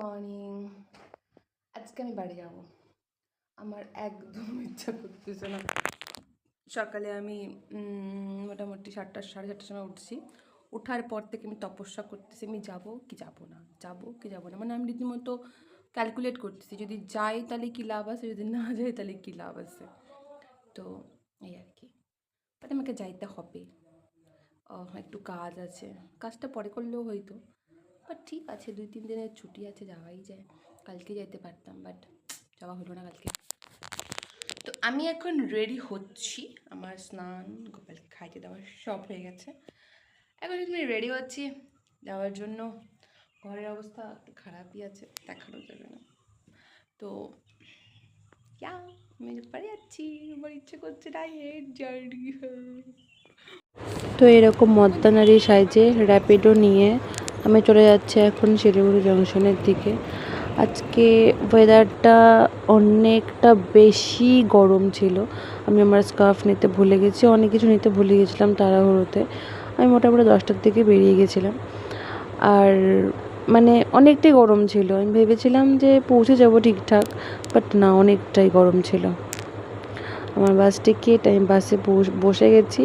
Morning. আজকে আমি বাড়ি যাব। আমার একদম ইচ্ছা করতেছে না। সকালে আমি মোটামুটি 7টা সাড়ে 7টার সময় উঠছি। ওঠার পর থেকে আমি তপস্যা করতেছি, আমি যাব কি যাব না, যাব কি যাব না। মানে আমি রীতিমতো ক্যালকুলেট করতেছি, যদি যাই তাহলে কী লাভ আছে, যদি না যাই তাহলে কী লাভ আছে। তো এই আর কি, বাট আমাকে যাইতে হবে। একটু কাজ আছে, কাজটা পরে করলেও হয়তো, বাট ঠিক আছে, 2-3 দিনের ছুটি আছে, যাওয়াই যায়। কালকে যেতে পারতাম, বাট যাওয়া হলো না কালকে। তো আমি এখন রেডি হচ্ছি, আমার স্নান গোপালকে খাইতে দেওয়া সব হয়ে গেছে। এখন আমি রেডি হচ্ছি যাওয়ার জন্য। ঘরের অবস্থা একটু খারাপই আছে, দেখানো যাবে না। তো আমি বাড়ি যাচ্ছি, আমার ইচ্ছে করছে না, হেড জার্নি। তো এরকম মদ্দানারি সাইজে র্যাপিডো নিয়ে আমি চলে যাচ্ছি এখন শিলিগুড়ি জংশনের দিকে। আজকে ওয়েদারটা অনেকটা বেশি গরম ছিল। আমি আমার স্কার্ফ নিতে ভুলে গেছি, অনেক কিছু নিতে ভুলে গেছিলাম তাড়াহুড়োতে। আমি মোটামুটি 10টার দিকে বেরিয়ে গেছিলাম, আর মানে অনেকটাই গরম ছিল। আমি ভেবেছিলাম যে পৌঁছে যাব ঠিকঠাক, বাট না, অনেকটাই গরম ছিল। আমার বাস টিকিট, আমি বাসে বসে গেছি।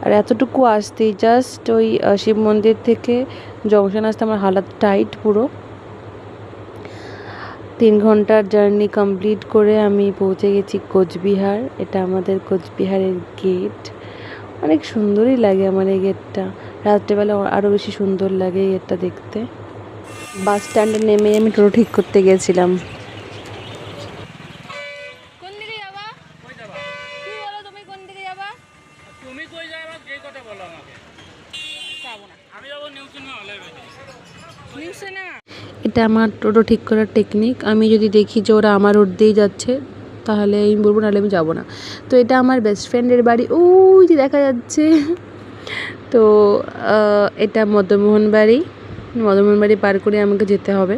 আর এতটুকু আসতেই জাস্ট ওই শিব মন্দির থেকে জংশন আসতে আমার হালাত টাইট পুরো। 3 ঘন্টার জার্নি কমপ্লিট করে আমি পৌঁছে গেছি কোচবিহার। এটা আমাদের কোচবিহারের গেট। অনেক সুন্দরই লাগে আমার এই গেটটা, রাত্রেবেলা আরও বেশি সুন্দর লাগে এই গেটটা দেখতে। বাস স্ট্যান্ডে নেমে আমি টোটো ঠিক করতে গেছিলাম। এটা আমার টোটো ঠিক করার টেকনিক। আমি যদি দেখি যে ওরা আমার রোড দিয়েই যাচ্ছে তাহলে আমি বলবো, নাহলে আমি যাবো না। তো এটা আমার বেস্ট ফ্রেন্ডের বাড়ি, ওই যে দেখা যাচ্ছে। তো এটা মদনমোহন বাড়ি পার করে আমাকে যেতে হবে।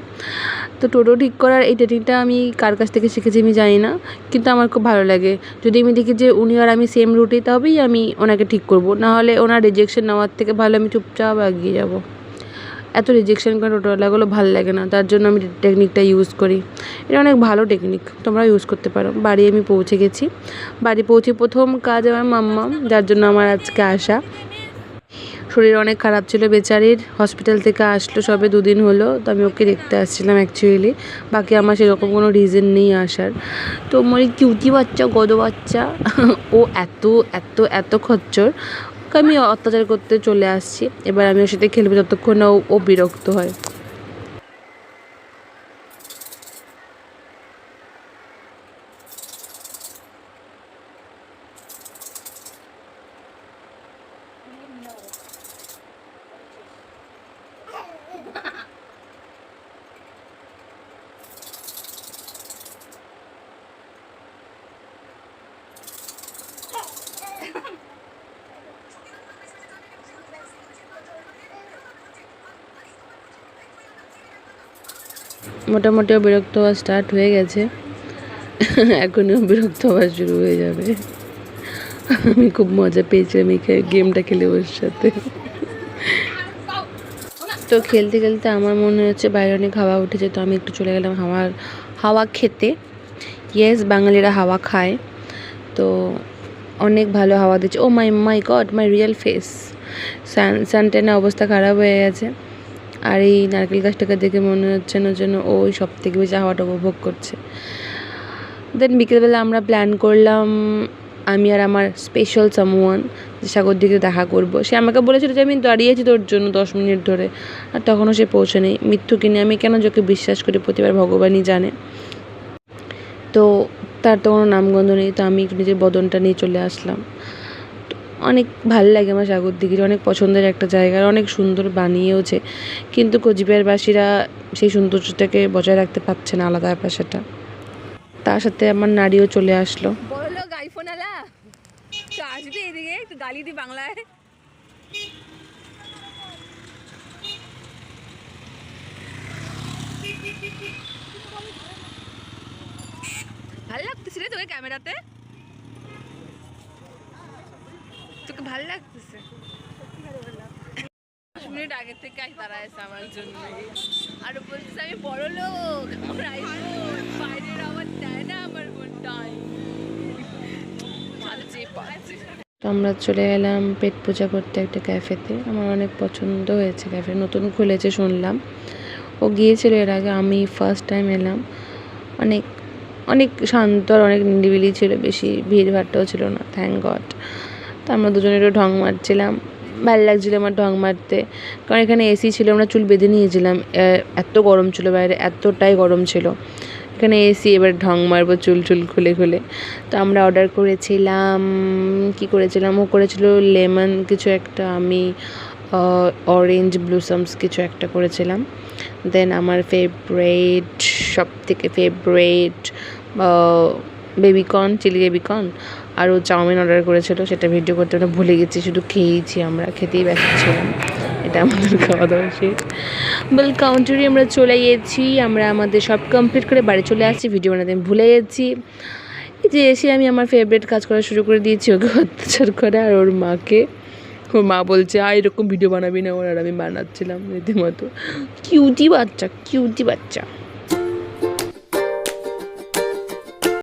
তো টোটো ঠিক করার এই টেকনিকটা আমি কার কাছ থেকে শিখেছি আমি জানি না, কিন্তু আমার খুব ভালো লাগে। যদি আমি দেখি যে উনি আর আমি সেম রুটে, তবেই আমি ওনাকে ঠিক করব, নাহলে ওনার রিজেকশন নেওয়ার থেকে ভালো আমি চুপচাপ এগিয়ে যাব। এত রিজেকশন করে টোটোওয়ালাগুলো ভালো লাগে না, তার জন্য আমি টেকনিকটা ইউজ করি। এটা অনেক ভালো টেকনিক, তোমরা ইউজ করতে পারো। বাড়ি আমি পৌঁছে গেছি। বাড়ি পৌঁছে প্রথম কাজ আমার মাম্মা, যার জন্য আমার আজকে আসা। শরীর অনেক খারাপ ছিল বেচারির, হসপিটাল থেকে আসলো সবে 2 দিন হলো। তো আমি ওকে দেখতে আসছিলাম অ্যাকচুয়ালি, বাকি আমার সেরকম কোনো রিজন নেই আসার। তো আমার কিউটি বাচ্চা, গদ বাচ্চা, ও এত এত এত খচ্চর, ওকে আমি অত্যাচার করতে চলে আসছি। এবার আমি ওর সাথে খেলবো যতক্ষণ না ও বিরক্ত হয়। মোটামুটি বিরক্ত হওয়া স্টার্ট হয়ে গেছে, এখনও বিরক্ত হওয়া শুরু হয়ে যাবে। আমি খুব মজা পেয়েছিলাম এই গেমটা খেলে ওর সাথে। তো খেলতে খেলতে আমার মনে হচ্ছে বাইরে অনেক হাওয়া উঠেছে, তো আমি একটু চলে গেলাম হাওয়া খেতে। ইয়েস, বাঙালিরা হাওয়া খায়। তো অনেক ভালো হাওয়া দিচ্ছে। ও মাই গড, মাই রিয়েল ফেস। সানটেনে অবস্থা খারাপ হয়ে গেছে। আর এই নারকেল গাছটাকে দেখে মনে হচ্ছে না যেন ওই সব থেকে বেশি হাওয়াটা উপভোগ করছে। দেন বিকেলবেলা আমরা প্ল্যান করলাম, আমি আর আমার স্পেশাল সামওয়ান, যে সাগরদিঘিতে দেখা করব। সে আমাকে বলেছিল যে আমি দাঁড়িয়েছি তোর জন্য 10 মিনিট ধরে, আর তখনও সে পৌঁছায়নি। মৃত্যু কিনে আমি কেন যাকে বিশ্বাস করি প্রতিবার ভগবানই জানে। তো তার তো কোনো নামগন্ধ নেই, তো আমি একটু নিজের বদনটা নিয়ে চলে আসলাম। অনেক ভালো লাগে আমার সাগরদিঘির, অনেক পছন্দের একটা জায়গা, অনেক সুন্দর বানিয়েওছে, কিন্তু কোচবিহারবাসীরা সেই সৌন্দর্যটাকে বজায় রাখতে পারছে না, আলাদা ব্যাপার সেটা। তার সাথে আমার নারীও চলে আসলো। বড়লোক আইফোন আলা তো আসবি এদিকে, একটু গালি দি বাংলায়। ভাল লাগতেছে রে তোকে ক্যামেরাতে, তোকে ভাল লাগতেছে। মিনিট আগে থেকে দাঁড়ায় আছে আমার জন্য, আর বলছে আমি বড় লোক, আমার আইফোন বাইরের আবার দেয় না আমার ফোনটাই। তো আমরা চলে এলাম পেট পূজা করতে একটা ক্যাফেতে। আমার অনেক পছন্দ হয়েছে, ক্যাফে নতুন খুলেছে শুনলাম। ও গিয়েছিল এর আগে, আমি ফার্স্ট টাইম এলাম। অনেক অনেক শান্ত আর অনেক নিরিবিলি ছিল, বেশি ভিড়ভাট্টাও ছিল না, থ্যাংক গড। তো আমরা দুজনে একটু ঢং মারছিলাম, ভালো লাগছিলো আমার ঢং মারতে, কারণ এখানে এসি ছিল, আমরা চুল বেঁধে নিয়েছিলাম, এত গরম ছিল বাইরে, এতটাই গরম ছিল। এখানে এসি, এবার ঢং মারবো চুল চুল খুলে খুলে। তো আমরা অর্ডার করেছিলাম, কি করেছিলাম, ও করেছিল লেমন কিছু একটা, আমি অরেঞ্জ ব্লুসামস কিছু একটা করেছিলাম। দেন আমার ফেভারেট, সব থেকে ফেভারেট বেবিকর্ন, চিলি বেবিকর্ন, আর ও চাউমিন অর্ডার করেছিল, সেটা ভিডিও করতে ওটা ভুলে গেছি, শুধু খেয়েছি, আমরা খেতেই ব্যস্ত ছিলাম। এটা আমাদের খাওয়া দাওয়া শেষ, বেল কাউন্টারে আমরা চলে গেছি, আমরা আমাদের সব কমপ্লিট করে বাড়ি চলে আসছি, ভিডিও বানাতে আমি ভুলে গেছি। এই যে এসে আমি আমার ফেভারিট কাজ করা শুরু করে দিয়েছি, ওকে অত্যাচার করে, আর ওর মাকে, ওর মা বলছে এরকম ভিডিও বানাবি না, ওর, আর আমি বানাচ্ছিলাম রীতিমতো। কিউটি বাচ্চা, কিউটি বাচ্চা।